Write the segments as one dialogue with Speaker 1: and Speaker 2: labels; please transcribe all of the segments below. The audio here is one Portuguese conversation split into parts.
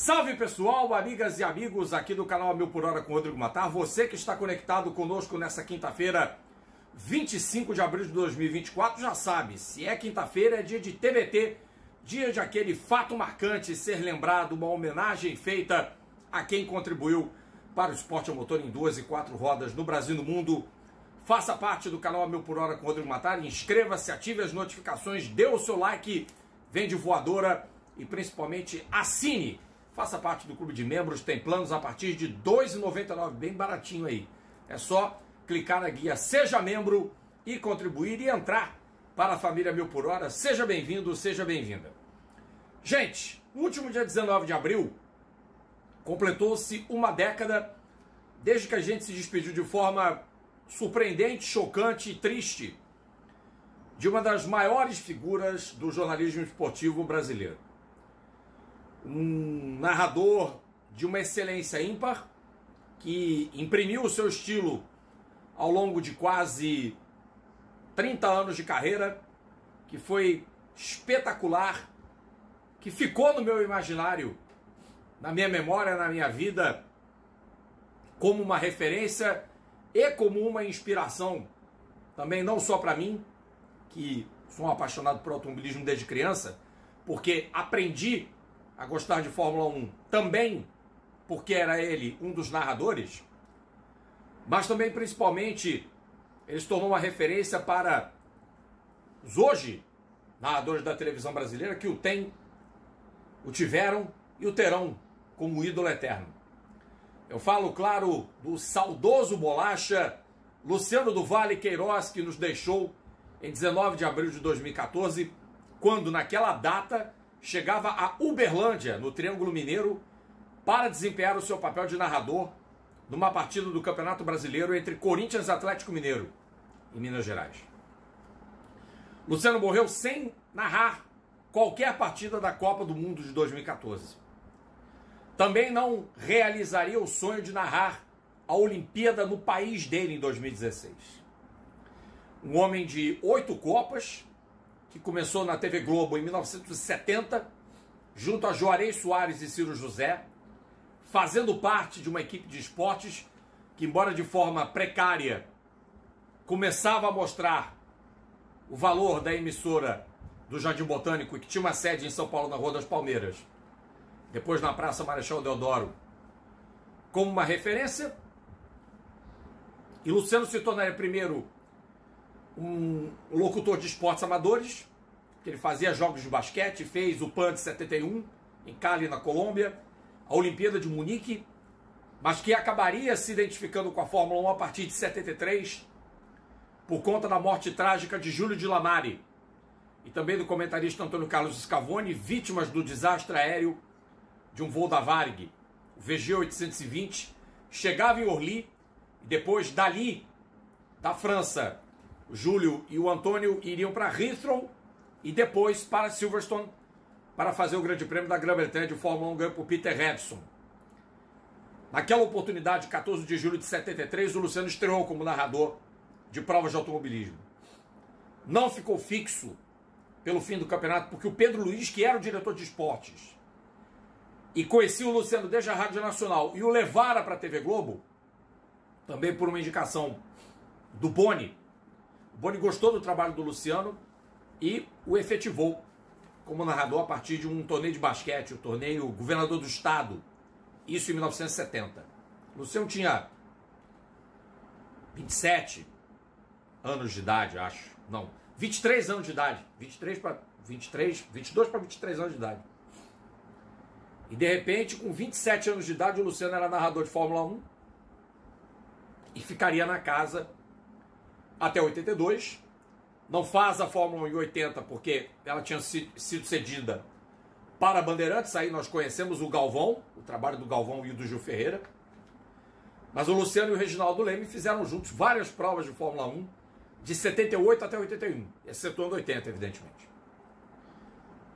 Speaker 1: Salve pessoal, amigas e amigos aqui do canal 1000 por hora com Rodrigo Matar. Você que está conectado conosco nessa quinta-feira, 25 de abril de 2024, já sabe, se é quinta-feira é dia de TBT, dia de aquele fato marcante ser lembrado, uma homenagem feita a quem contribuiu para o esporte a motor em 2 e 4 rodas no Brasil e no mundo. Faça parte do canal 1000 por hora com Rodrigo Matar, inscreva-se, ative as notificações, dê o seu like, vem de voadora e principalmente assine. Faça parte do clube de membros, tem planos a partir de R$ 2,99, bem baratinho aí. É só clicar na guia Seja Membro e contribuir e entrar para a família 1000 por hora. Seja bem-vindo, seja bem-vinda. Gente, no último dia 19 de abril, completou-se uma década desde que a gente se despediu de forma surpreendente, chocante e triste de uma das maiores figuras do jornalismo esportivo brasileiro. Um narrador de uma excelência ímpar, que imprimiu o seu estilo ao longo de quase 30 anos de carreira, que foi espetacular, que ficou no meu imaginário, na minha memória, na minha vida, como uma referência e como uma inspiração, também não só para mim, que sou um apaixonado por automobilismo desde criança, porque aprendi a gostar de Fórmula 1 também porque era ele um dos narradores, mas também principalmente ele se tornou uma referência para os hoje narradores da televisão brasileira que o têm, o tiveram e o terão como ídolo eterno. Eu falo, claro, do saudoso bolacha Luciano do Vale Queiroz, que nos deixou em 19 de abril de 2014, quando naquela data chegava a Uberlândia, no Triângulo Mineiro, para desempenhar o seu papel de narrador numa partida do Campeonato Brasileiro entre Corinthians e Atlético Mineiro, em Minas Gerais. Luciano morreu sem narrar qualquer partida da Copa do Mundo de 2014. Também não realizaria o sonho de narrar a Olimpíada no país dele em 2016. Um homem de 8 Copas, que começou na TV Globo em 1970, junto a Juarez Soares e Ciro José, fazendo parte de uma equipe de esportes que, embora de forma precária, começava a mostrar o valor da emissora do Jardim Botânico, que tinha uma sede em São Paulo, na Rua das Palmeiras, depois na Praça Marechal Deodoro, como uma referência. E Luciano se tornaria primeiro um locutor de esportes amadores, que ele fazia jogos de basquete, fez o PAN de 71, em Cali, na Colômbia, a Olimpíada de Munique, mas que acabaria se identificando com a Fórmula 1 a partir de 73, por conta da morte trágica de Júlio de Lamare, e também do comentarista Antônio Carlos Scavone, vítimas do desastre aéreo de um voo da Varig, o VG-820, chegava em Orly, e depois dali, da França, o Júlio e o Antônio iriam para Heathrow e depois para Silverstone para fazer o Grande Prêmio da Grã-Bretanha de Fórmula 1 ganho por Peter Revson. Naquela oportunidade, 14 de julho de 73, o Luciano estreou como narrador de provas de automobilismo. Não ficou fixo pelo fim do campeonato, porque o Pedro Luiz, que era o diretor de esportes e conhecia o Luciano desde a Rádio Nacional e o levara para a TV Globo, também por uma indicação do Boni. O Boni gostou do trabalho do Luciano e o efetivou como narrador a partir de um torneio de basquete, o torneio Governador do Estado, isso em 1970. O Luciano tinha 27 anos de idade, acho. Não, 23 anos de idade. 22 para 23 anos de idade. E de repente, com 27 anos de idade, o Luciano era narrador de Fórmula 1 e ficaria na casa até 82, não faz a Fórmula 1 em 80 porque ela tinha sido cedida para a Bandeirantes, aí nós conhecemos o Galvão, o trabalho do Galvão e do Gil Ferreira, mas o Luciano e o Reginaldo Leme fizeram juntos várias provas de Fórmula 1, de 78 até 81, excetuando 80, evidentemente.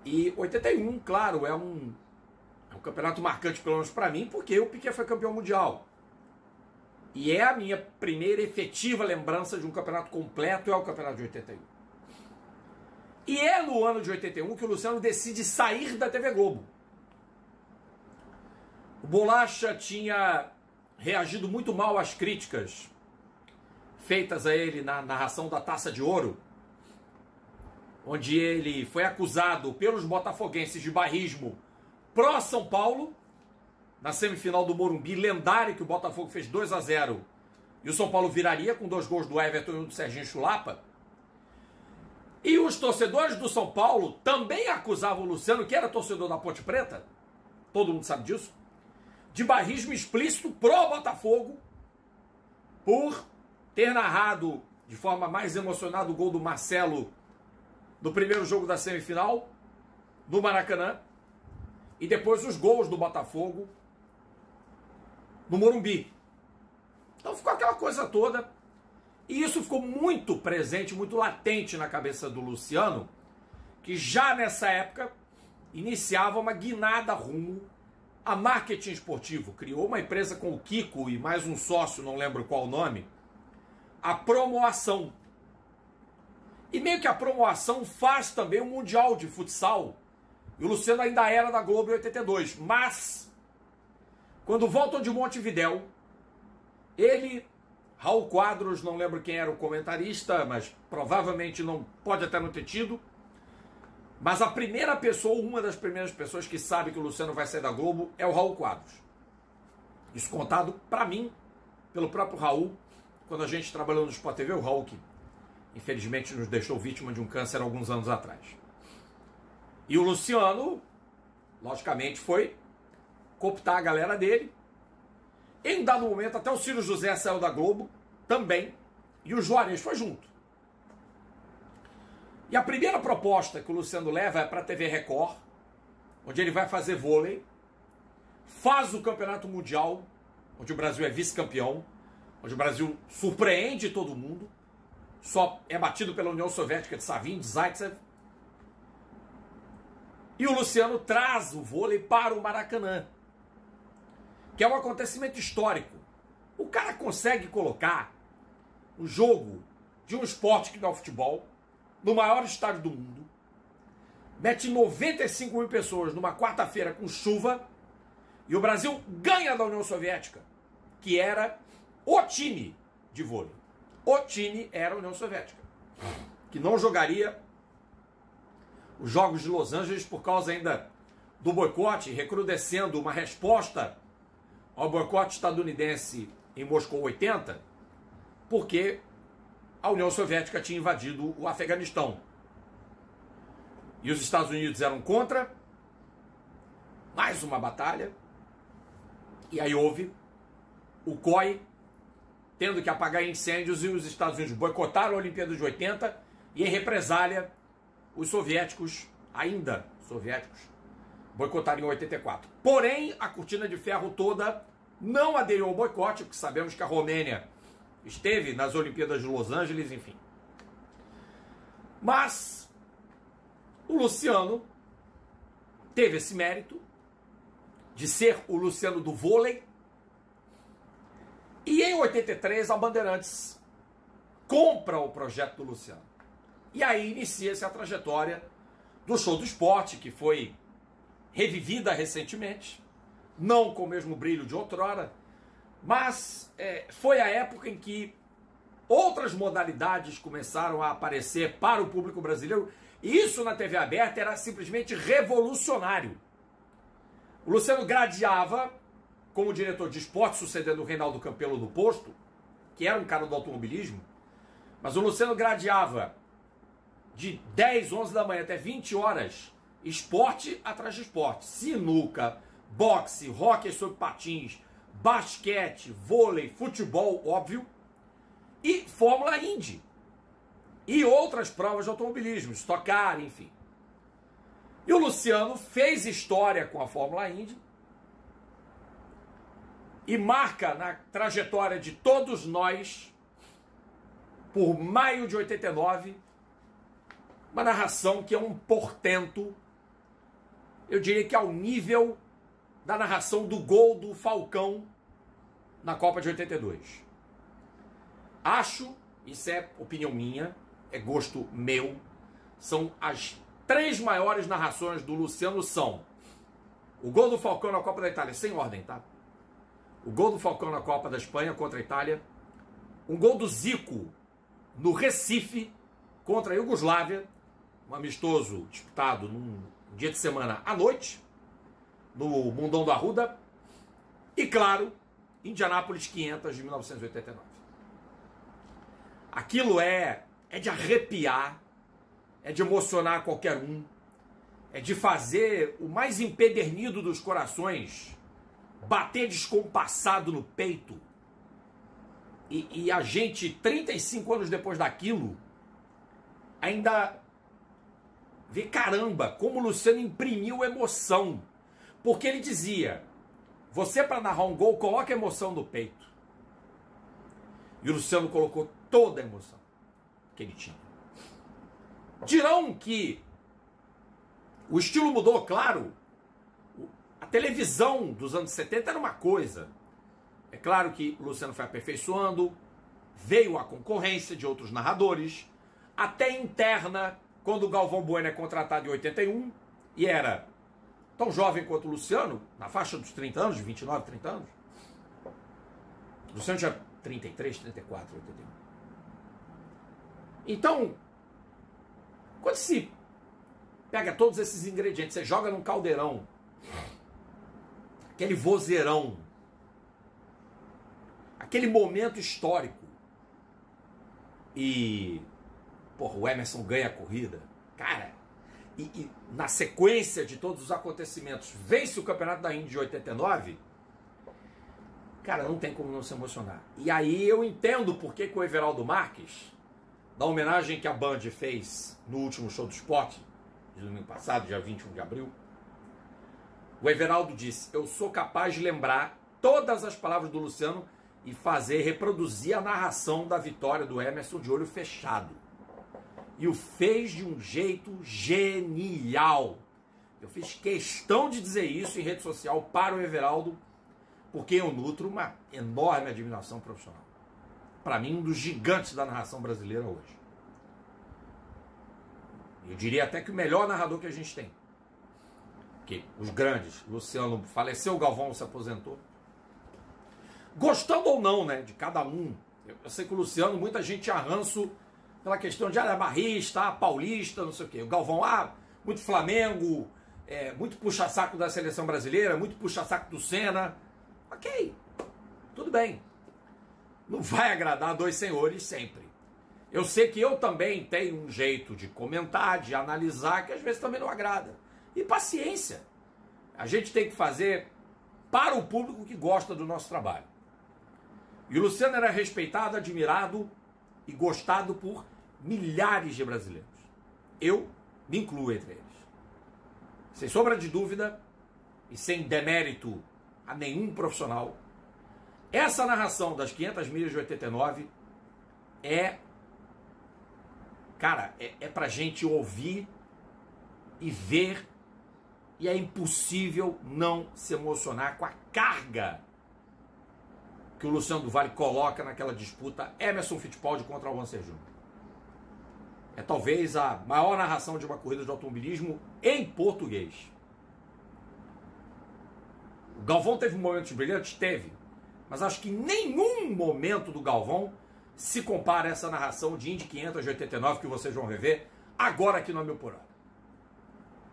Speaker 1: E 81, claro, é um campeonato marcante, pelo menos para mim, porque o Piquet foi campeão mundial. E é a minha primeira efetiva lembrança de um campeonato completo, é o campeonato de 81. E é no ano de 81 que o Luciano decide sair da TV Globo. O Bolacha tinha reagido muito mal às críticas feitas a ele na narração da Taça de Ouro, onde ele foi acusado pelos botafoguenses de bairrismo pró-São Paulo, na semifinal do Morumbi, lendário, que o Botafogo fez 2-0, e o São Paulo viraria com 2 gols do Everton e um do Serginho Chulapa. E os torcedores do São Paulo também acusavam o Luciano, que era torcedor da Ponte Preta, todo mundo sabe disso, de bairrismo explícito pró-Botafogo, por ter narrado de forma mais emocionada o gol do Marcelo no primeiro jogo da semifinal, no Maracanã, e depois os gols do Botafogo no Morumbi. Então ficou aquela coisa toda, e isso ficou muito presente, muito latente na cabeça do Luciano, que já nessa época iniciava uma guinada rumo a marketing esportivo. Criou uma empresa com o Kiko e mais um sócio, não lembro qual o nome, a Promoação. E meio que a Promoação faz também o Mundial de Futsal. E o Luciano ainda era da Globo em 82. Mas, quando voltam de Montevidéu, ele, Raul Quadros, não lembro quem era o comentarista, mas provavelmente não pode até não ter tido, mas a primeira pessoa, uma das primeiras pessoas que sabe que o Luciano vai sair da Globo é o Raul Quadros. Isso contado para mim, pelo próprio Raul, quando a gente trabalhou no Sport TV, o Raul que infelizmente nos deixou vítima de um câncer alguns anos atrás. E o Luciano, logicamente, foi cooptar a galera dele. Em um dado momento, até o Ciro José saiu da Globo também, e o Juarez foi junto. E a primeira proposta que o Luciano leva é para a TV Record, onde ele vai fazer vôlei, faz o Campeonato Mundial, onde o Brasil é vice-campeão, onde o Brasil surpreende todo mundo, só é batido pela União Soviética de Savin, de Zaitsev. E o Luciano traz o vôlei para o Maracanã, que é um acontecimento histórico. O cara consegue colocar o jogo de um esporte que não é o futebol no maior estádio do mundo, mete 95 mil pessoas numa quarta-feira com chuva, e o Brasil ganha da União Soviética, que era o time de vôlei. O time era a União Soviética, que não jogaria os Jogos de Los Angeles por causa ainda do boicote, recrudescendo uma resposta ao boicote estadunidense em Moscou 80, porque a União Soviética tinha invadido o Afeganistão. E os Estados Unidos eram contra. Mais uma batalha. E aí houve o COI tendo que apagar incêndios, e os Estados Unidos boicotaram a Olimpíada de 80, e em represália os soviéticos, ainda soviéticos, boicotaram em 84. Porém, a cortina de ferro toda não aderiu ao boicote, porque sabemos que a Romênia esteve nas Olimpíadas de Los Angeles, enfim. Mas o Luciano teve esse mérito de ser o Luciano do vôlei. E em 83 a Bandeirantes compra o projeto do Luciano. E aí inicia-se a trajetória do Show do Esporte, que foi revivida recentemente, não com o mesmo brilho de outrora, mas foi a época em que outras modalidades começaram a aparecer para o público brasileiro, e isso na TV aberta era simplesmente revolucionário. O Luciano gradeava como diretor de esporte, sucedendo o Reinaldo Campelo do Posto, que era um cara do automobilismo, mas o Luciano gradeava de 10, 11 da manhã até 20 horas, esporte atrás de esporte, sinuca, boxe, hóquei sobre patins, basquete, vôlei, futebol, óbvio, e Fórmula Indy, e outras provas de automobilismo, Stock Car, enfim. E o Luciano fez história com a Fórmula Indy, e marca na trajetória de todos nós, por maio de 89, uma narração que é um portento, eu diria que ao nível da narração do gol do Falcão na Copa de 82. Acho, isso é opinião minha, é gosto meu, são as 3 maiores narrações do Luciano são O gol do Falcão na Copa da Itália, sem ordem, tá? O gol do Falcão na Copa da Espanha contra a Itália. Um gol do Zico no Recife contra a Iugoslávia. Um amistoso disputado num dia de semana à noite, no Mundão do Arruda. E, claro, Indianápolis 500 de 1989. Aquilo é de arrepiar, é de emocionar qualquer um, é de fazer o mais empedernido dos corações bater descompassado no peito. E a gente, 35 anos depois daquilo, ainda vê, caramba, como o Luciano imprimiu emoção. Porque ele dizia, você para narrar um gol, coloca a emoção no peito. E o Luciano colocou toda a emoção que ele tinha. Dirão que o estilo mudou, claro. A televisão dos anos 70 era uma coisa. É claro que o Luciano foi aperfeiçoando, veio a concorrência de outros narradores, até interna, quando o Galvão Bueno é contratado em 81, e era tão jovem quanto o Luciano, na faixa dos 30 anos, de 29, 30 anos. O Luciano tinha 33, 34, 81. Então, quando se pega todos esses ingredientes, você joga num caldeirão, aquele vozeirão, aquele momento histórico, e porra, o Emerson ganha a corrida, cara, e na sequência de todos os acontecimentos, vence o Campeonato da Indy de 89, cara, não tem como não se emocionar. E aí eu entendo por que o Everaldo Marques, da homenagem que a Band fez no último show do esporte, de domingo passado, dia 21 de abril, o Everaldo disse, eu sou capaz de lembrar todas as palavras do Luciano e reproduzir a narração da vitória do Emerson de olho fechado. E o fez de um jeito genial. Eu fiz questão de dizer isso em rede social para o Everaldo, porque eu nutro uma enorme admiração profissional. Para mim, um dos gigantes da narração brasileira hoje. Eu diria até que o melhor narrador que a gente tem. Porque os grandes, Luciano faleceu, o Galvão se aposentou. Gostando ou não, né, de cada um. Eu sei que o Luciano, muita gente tinha ranço pela questão de barrista, paulista, não sei o quê. O Galvão, muito Flamengo, muito puxa-saco da seleção brasileira, muito puxa-saco do Senna. Ok, tudo bem. Não vai agradar dois senhores sempre. Eu sei que eu também tenho um jeito de comentar, de analisar, que às vezes também não agrada. E paciência. A gente tem que fazer para o público que gosta do nosso trabalho. E o Luciano era respeitado, admirado e gostado por milhares de brasileiros. Eu me incluo entre eles. Sem sombra de dúvida e sem demérito a nenhum profissional, essa narração das 500 milhas de 89 cara, é pra gente ouvir e ver, e é impossível não se emocionar com a carga que o Luciano do Vale coloca naquela disputa Emerson Fittipaldi contra o Wanser Júnior. É talvez a maior narração de uma corrida de automobilismo em português. O Galvão teve momentos brilhantes? Teve. Mas acho que nenhum momento do Galvão se compara a essa narração de Indy 500 de 89 que vocês vão rever agora aqui no Mil por Hora.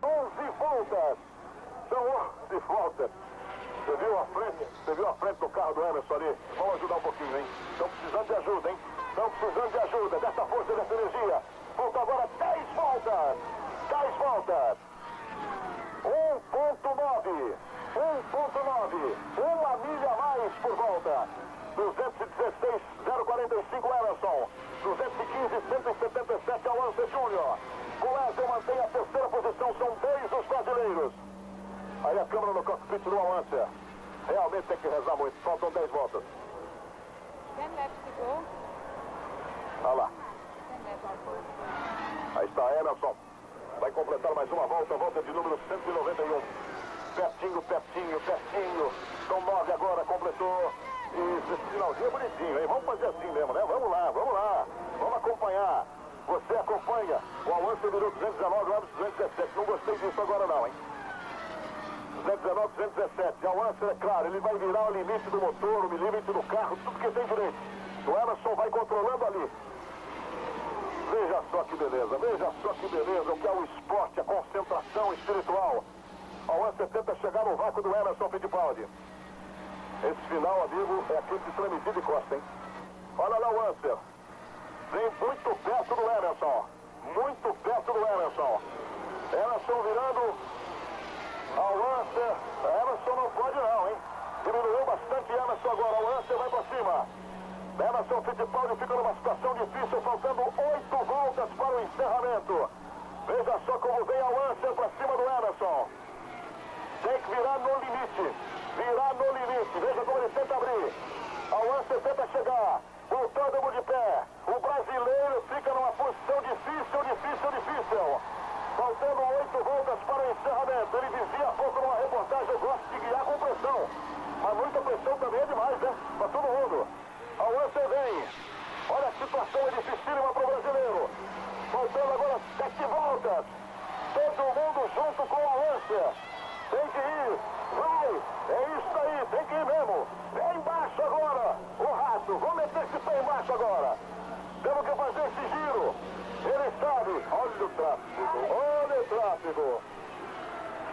Speaker 2: 11 voltas. São 11 voltas. Você viu a frente do carro do Emerson ali? Vamos ajudar um pouquinho, hein? Estão precisando de ajuda, hein? Estão precisando de ajuda, dessa força e dessa energia. Faltam agora 10 voltas. 10 voltas. 1.9. 1.9. Uma milha a mais por volta. 216,045 Emerson. 215,177 ao Wanser Júnior. Coésio mantém a terceira posição. São 10 os brasileiros. Aí a câmera no cockpit do Wanser. Realmente tem que rezar muito. Faltam 10 voltas.
Speaker 3: 10 laps to go.
Speaker 2: Olha lá.
Speaker 3: 10 laps.
Speaker 2: Aí está Emerson. Vai completar mais uma volta. Volta de número 191. Pertinho, pertinho, pertinho. São 9 agora. Completou. E esse finalzinho é bonitinho, hein? Vamos fazer assim mesmo, né? Vamos lá, vamos lá. Vamos acompanhar. Você acompanha. O Wanser virou 219, lá 217. Não gostei disso agora não, hein? 219, 217. Ao Anser, é claro, ele vai virar o limite do motor, o limite do carro, tudo que tem direito. O Emerson vai controlando ali. Veja só que beleza, veja só que beleza, o que é o esporte, a concentração espiritual. Ao Anser tenta chegar no vácuo do Emerson Fittipaldi. Esse final, amigo, é aquele de transmitir de costa, hein? Olha lá o Anser. Vem muito perto do Emerson. Muito perto do Emerson. Emerson virando ao Anser. Emerson não pode não, hein? Diminuiu bastante Emerson agora. O Anser vai pra cima. Emerson Fittipaldi fica numa situação difícil, faltando 8 voltas para o encerramento. Veja só como vem ao Anser pra cima do Emerson. Tem que virar no limite. Virar no limite. Veja como ele tenta abrir. Ao Anser tenta chegar. Voltando de pé. O brasileiro fica numa posição difícil. Faltando 8 voltas para o encerramento. Ele dizia há pouco numa reportagem, eu gosto de guiar com pressão. Mas muita pressão também é demais, né? Para todo mundo. Ao Anser vem. Olha a situação é dificílima para o brasileiro. Faltando agora 7 voltas. Todo mundo junto com o Anser. Tem que ir. Vai. É isso aí. Tem que ir mesmo. É embaixo agora. O rato. Vamos meter esse pé embaixo agora. Temos que fazer esse giro. Ele sabe. Olha o tráfego. Olha o tráfego.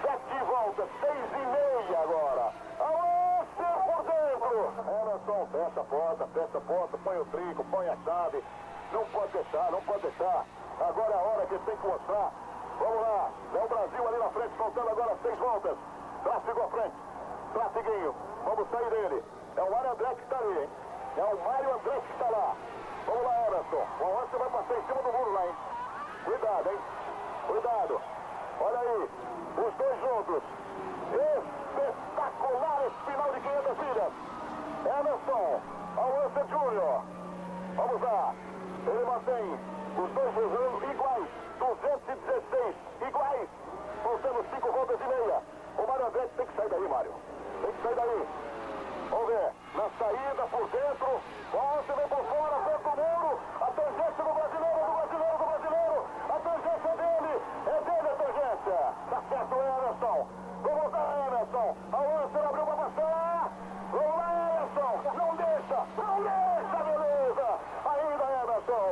Speaker 2: 7 voltas. 6,5 agora. Anser por dentro. Emerson, fecha a porta. Põe o trinco, põe a chave. Não pode deixar. Agora é a hora que ele tem que mostrar. Vamos lá. É o Brasil ali na frente, faltando agora 6 voltas. Tráfego à frente. Trafeguinho. Vamos sair dele. É o Mário Andretti que está ali, hein? É o Mário Andretti que está lá. Vamos lá, Emerson. O Anser vai passar em cima do muro lá, hein? Cuidado, hein? Cuidado. Olha aí. Os dois juntos. Espetacular esse final de 500 milhas. Emerson ao Anser Júnior. Vamos lá. Ele mantém os dois jogando iguais. 216 iguais. Faltando 5 voltas e meia. O Mário Andretti tem que sair daí, Mário. Tem que sair daí. Vamos ver. Na saída por dentro. O Anser vem por fora, perto do muro. A tangência do brasileiro. A tangência é dele. É dele a tangência. Tá certo, Emerson. Vamos lá, Emerson. O Anser abriu pra passar. Vamos lá, Emerson. Não deixa, beleza. Ainda, Emerson.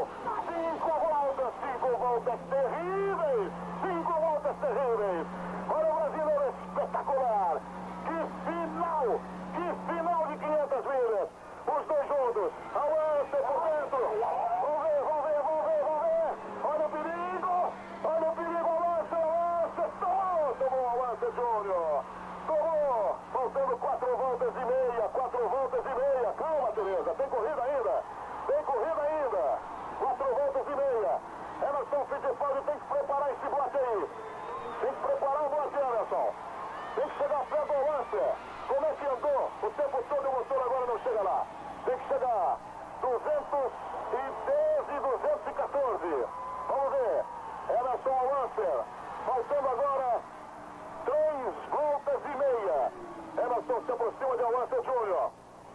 Speaker 2: 5 voltas terríveis. 5 voltas terríveis. Olha o brasileiro espetacular. Que final de 500 milhas. Os dois juntos. Ao Anser por dentro. Vamos ver. Olha o perigo. Ao Anser. Tomou ao Anser Júnior. Tomou. Faltando 4 voltas e meia. Calma, Tereza. Tem corrida ainda. 4 voltas e meia. Emerson Fittipaldi tem que preparar esse bloco aí. Tem que preparar o bloco, Emerson. Tem que chegar perto ao Anser. Como é que andou o tempo todo, o motor agora não chega lá. Tem que chegar 213 e 214. Vamos ver. Emerson ao Anser. Faltando agora 3 voltas e meia. Emerson se aproxima de ao Anser Júnior.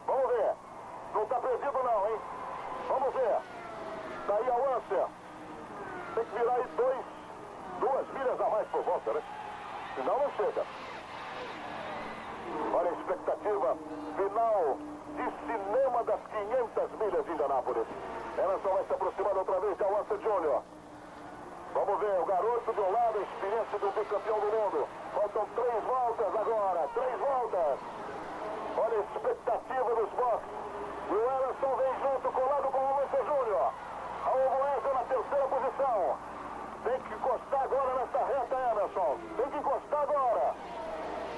Speaker 2: Vamos ver. Não está perdido não, hein? Vamos ver. Daí ao Anser. Tem que virar aí 2 milhas a mais por volta, né? Senão não chega. Olha a expectativa final de cinema das 500 milhas de Indianápolis. Emerson vai se aproximando outra vez de ao Anser Júnior. Vamos ver, o garoto de um lado, experiência do bicampeão do mundo. Faltam 3 voltas agora, 3 voltas. Olha a expectativa dos boxes. E o Emerson vem junto, colado com o Anser Júnior. A Ovoesa na terceira posição. Tem que encostar agora nessa reta, Emerson. Tem que encostar agora.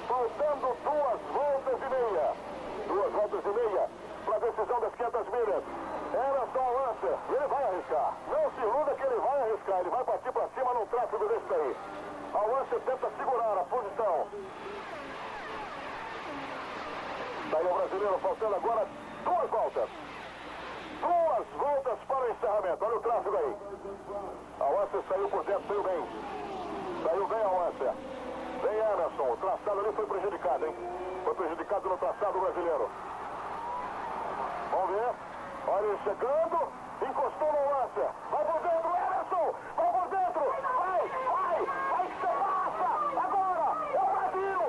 Speaker 2: Faltando 2 voltas e meia. 2 voltas e meia para a decisão das 500 milhas. Emerson ao Anser. Ele vai arriscar. Não se iluda que ele vai arriscar. Ele vai partir para cima num tráfego desse aí. Ao Anser tenta segurar a posição. Daí o brasileiro faltando agora 2 voltas. 2 voltas para o encerramento. Olha o tráfego aí. Ao Anser saiu por dentro, saiu bem. Saiu bem ao Anser. Vem Emerson. O traçado ali foi prejudicado, hein? Foi prejudicado no traçado brasileiro. Vamos ver. Olha ele chegando. Encostou no Anser. Vai por dentro, Emerson. Vai por dentro. Vai que você passa. Agora. É o Brasil.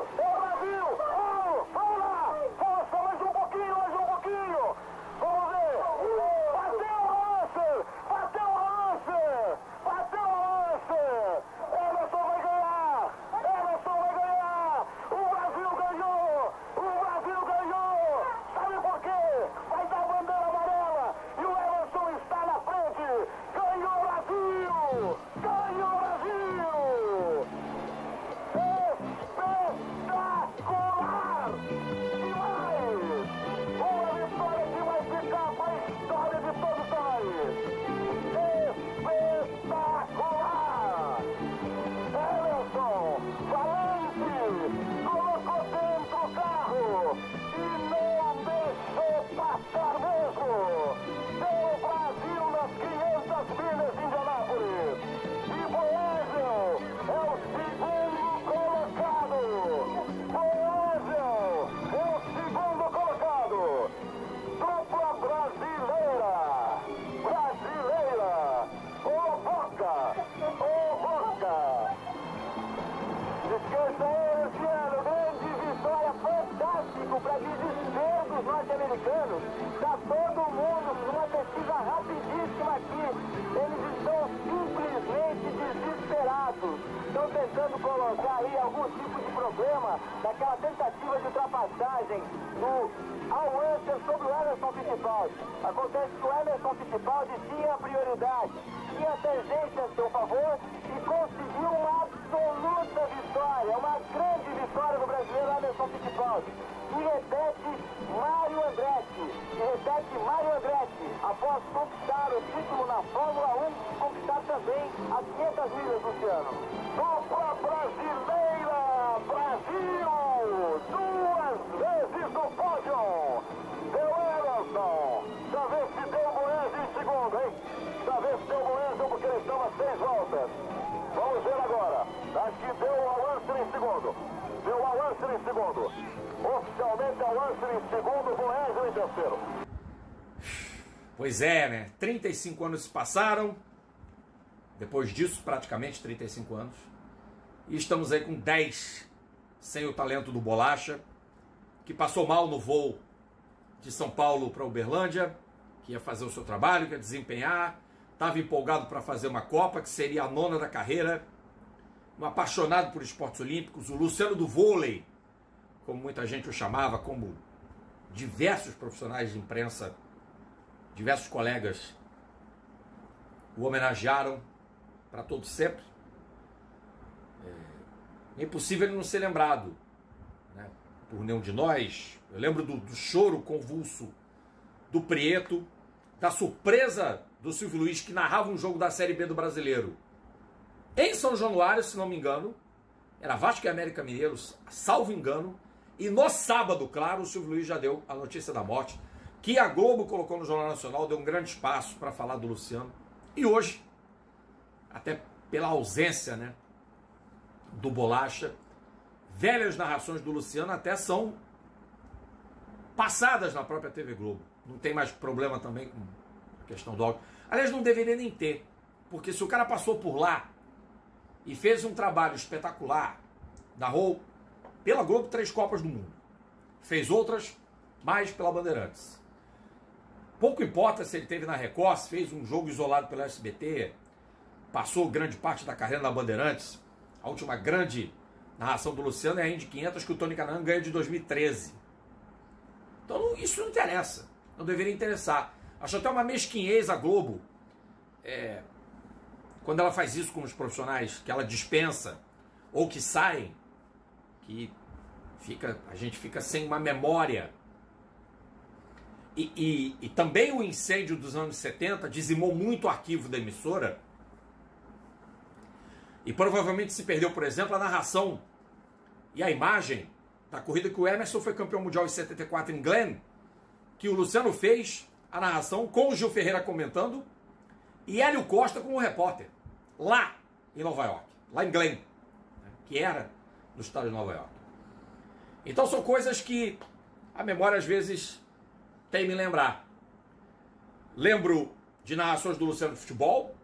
Speaker 2: tentando colocar aí algum tipo de problema daquela tentativa de ultrapassagem do Al-Anscher sobre o Emerson Fittipaldi. Acontece que o Emerson Fittipaldi tinha prioridade, tinha tangência a seu favor e conseguiu uma absoluta vitória, uma grande vitória do brasileiro Emerson Fittipaldi. E repete Mário Andretti, após conquistar o título na Fórmula 1, conquistar também as 500 milhas, Luciano.
Speaker 4: Dupla brasileira! Brasil! 2 vezes no pódio! Deu Emerson! Já vê se deu o Boés em segundo, hein? Já vê se deu o Boés, porque eles estão a 6 voltas. Vamos ver agora. Acho que deu o Al-Anscher em segundo. Deu o Al-Anscher em segundo. Oficialmente Al-Anscher em segundo, Boés em terceiro.
Speaker 1: Pois é, né? 35 anos se passaram. Depois disso, praticamente 35 anos. E estamos aí com 10 sem o talento do Bolacha, que passou mal no voo de São Paulo para Uberlândia, que ia fazer o seu trabalho, que ia desempenhar. Estava empolgado para fazer uma Copa, que seria a 9ª da carreira. Um apaixonado por esportes olímpicos. O Luciano do vôlei, como muita gente o chamava, como diversos profissionais de imprensa, diversos colegas o homenagearam para todo sempre. É impossível ele não ser lembrado, né, por nenhum de nós. Eu lembro do choro convulso do Prieto, da surpresa do Silvio Luiz, que narrava um jogo da Série B do Brasileiro em São Januário, se não me engano. Era Vasco e América Mineiro, salvo engano. E no sábado, claro, o Silvio Luiz já deu a notícia da morte, que a Globo colocou no Jornal Nacional, deu um grande espaço para falar do Luciano. E hoje, até pela ausência, né, do Bolacha, velhas narrações do Luciano até são passadas na própria TV Globo. Não tem mais problema também com a questão do áudio. Aliás, não deveria nem ter, porque se o cara passou por lá e fez um trabalho espetacular, narrou pela Globo 3 Copas do Mundo, fez outras mais pela Bandeirantes. Pouco importa se ele teve na Record, se fez um jogo isolado pela SBT, passou grande parte da carreira na Bandeirantes. A última grande narração do Luciano é a Indy 500, que o Tony Kanaan ganha de 2013. Então isso não interessa, não deveria interessar. Acho até uma mesquinhez a Globo, quando ela faz isso com os profissionais, que ela dispensa ou que saem, que a gente fica sem uma memória. E também o incêndio dos anos 70 dizimou muito o arquivo da emissora. E provavelmente se perdeu, por exemplo, a narração e a imagem da corrida que o Emerson foi campeão mundial em 74 em Glen, que o Luciano fez a narração com o Gil Ferreira comentando e Hélio Costa como repórter, lá em Nova York, lá em Glen, que era no estado de Nova York. Então são coisas que a memória às vezes tem me lembrar. Lembro de narrações do Luciano de futebol,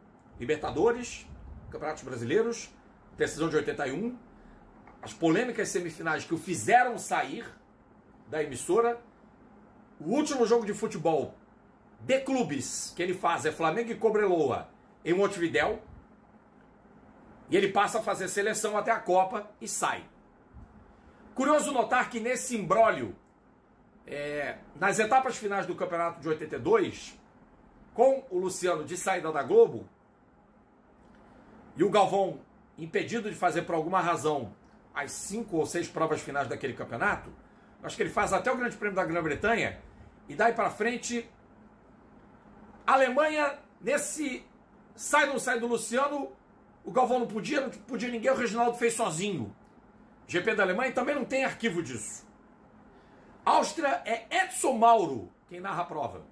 Speaker 1: Libertadores, Campeonatos Brasileiros, decisão de 81, as polêmicas semifinais que o fizeram sair da emissora, o último jogo de futebol de clubes que ele faz é Flamengo e Cobreloa em Montevidéu, e ele passa a fazer seleção até a Copa e sai. Curioso notar que nesse imbróglio, nas etapas finais do campeonato de 82, com o Luciano de saída da Globo, e o Galvão impedido de fazer por alguma razão as 5 ou 6 provas finais daquele campeonato, acho que ele faz até o Grande Prêmio da Grã-Bretanha, e daí para frente, a Alemanha, nesse sai não sai do Luciano, o Galvão não podia ninguém, o Reginaldo fez sozinho. GP da Alemanha também não tem arquivo disso. Áustria é Edson Mauro quem narra a prova.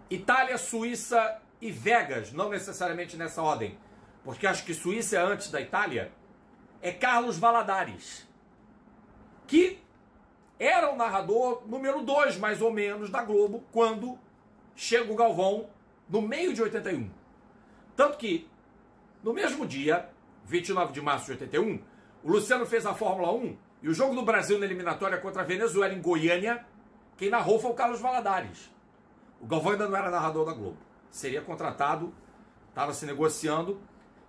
Speaker 1: Itália, Suíça e Vegas, não necessariamente nessa ordem, porque acho que Suíça é antes da Itália, é Carlos Valadares, que era o narrador número 2, mais ou menos, da Globo, quando chega o Galvão, no meio de 81. Tanto que, no mesmo dia, 29 de março de 81, o Luciano fez a Fórmula 1 e o jogo do Brasil na eliminatória contra a Venezuela em Goiânia, quem narrou foi o Carlos Valadares. O Galvão ainda não era narrador da Globo. Seria contratado, estava se negociando,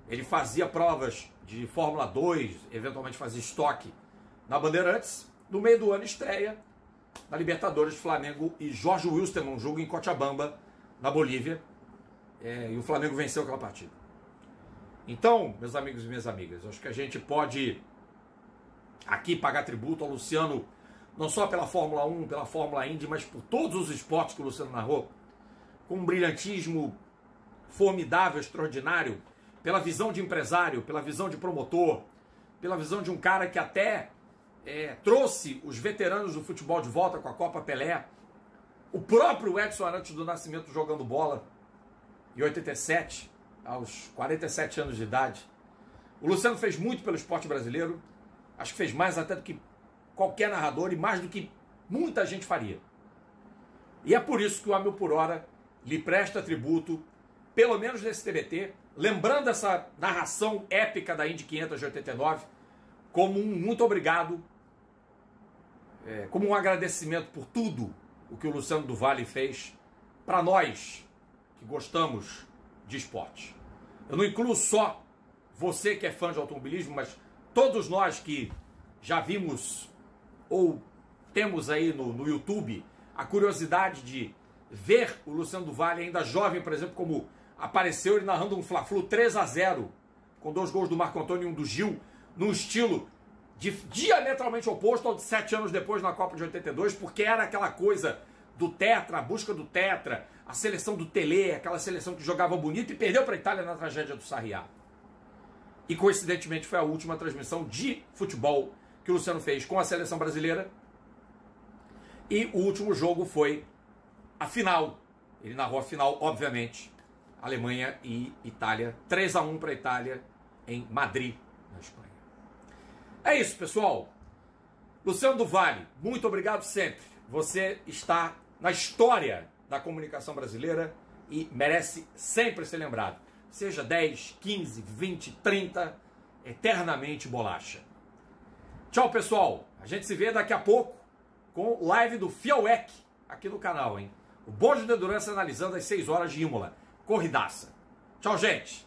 Speaker 1: Ele fazia provas de Fórmula 2, eventualmente fazia estoque na Bandeirantes. No meio do ano estreia na Libertadores, Flamengo e Jorge Wilstermann, um jogo em Cochabamba, na Bolívia. E o Flamengo venceu aquela partida. Então, meus amigos e minhas amigas, acho que a gente pode aqui pagar tributo ao Luciano, não só pela Fórmula 1, pela Fórmula Indy, mas por todos os esportes que o Luciano narrou, com um brilhantismo formidável, extraordinário, pela visão de empresário, pela visão de promotor, pela visão de um cara que até trouxe os veteranos do futebol de volta com a Copa Pelé, o próprio Edson Arantes do Nascimento jogando bola, em 87, aos 47 anos de idade. O Luciano fez muito pelo esporte brasileiro, acho que fez mais até do que qualquer narrador e mais do que muita gente faria. E é por isso que o A Mil por Hora lhe presta tributo, pelo menos nesse TBT, lembrando essa narração épica da Indy 500 de 89, como um muito obrigado, como um agradecimento por tudo o que o Luciano do Vale fez para nós que gostamos de esporte. Eu não incluo só você que é fã de automobilismo, mas todos nós que já vimos ou temos aí no YouTube a curiosidade de ver o Luciano do Vale ainda jovem, por exemplo, como apareceu ele narrando um Fla-Flu 3-0, com 2 gols do Marco Antônio e um do Gil, num estilo diametralmente oposto ao de 7 anos depois na Copa de 82, porque era aquela coisa do Tetra, a busca do Tetra, a seleção do Telê, aquela seleção que jogava bonito e perdeu para a Itália na tragédia do Sarriá. E coincidentemente foi a última transmissão de futebol que o Luciano fez com a seleção brasileira. E o último jogo foi a final. Ele narrou a final, obviamente, Alemanha e Itália, 3-1 para a Itália em Madrid, na Espanha. É isso, pessoal. Luciano do Vale, muito obrigado sempre. Você está na história da comunicação brasileira e merece sempre ser lembrado. Seja 10, 15, 20, 30, eternamente bolacha. Tchau, pessoal. A gente se vê daqui a pouco com live do Fiauec aqui no canal, hein? O bonde de endurance analisando as 6 horas de Imola. Corridaça. Tchau, gente.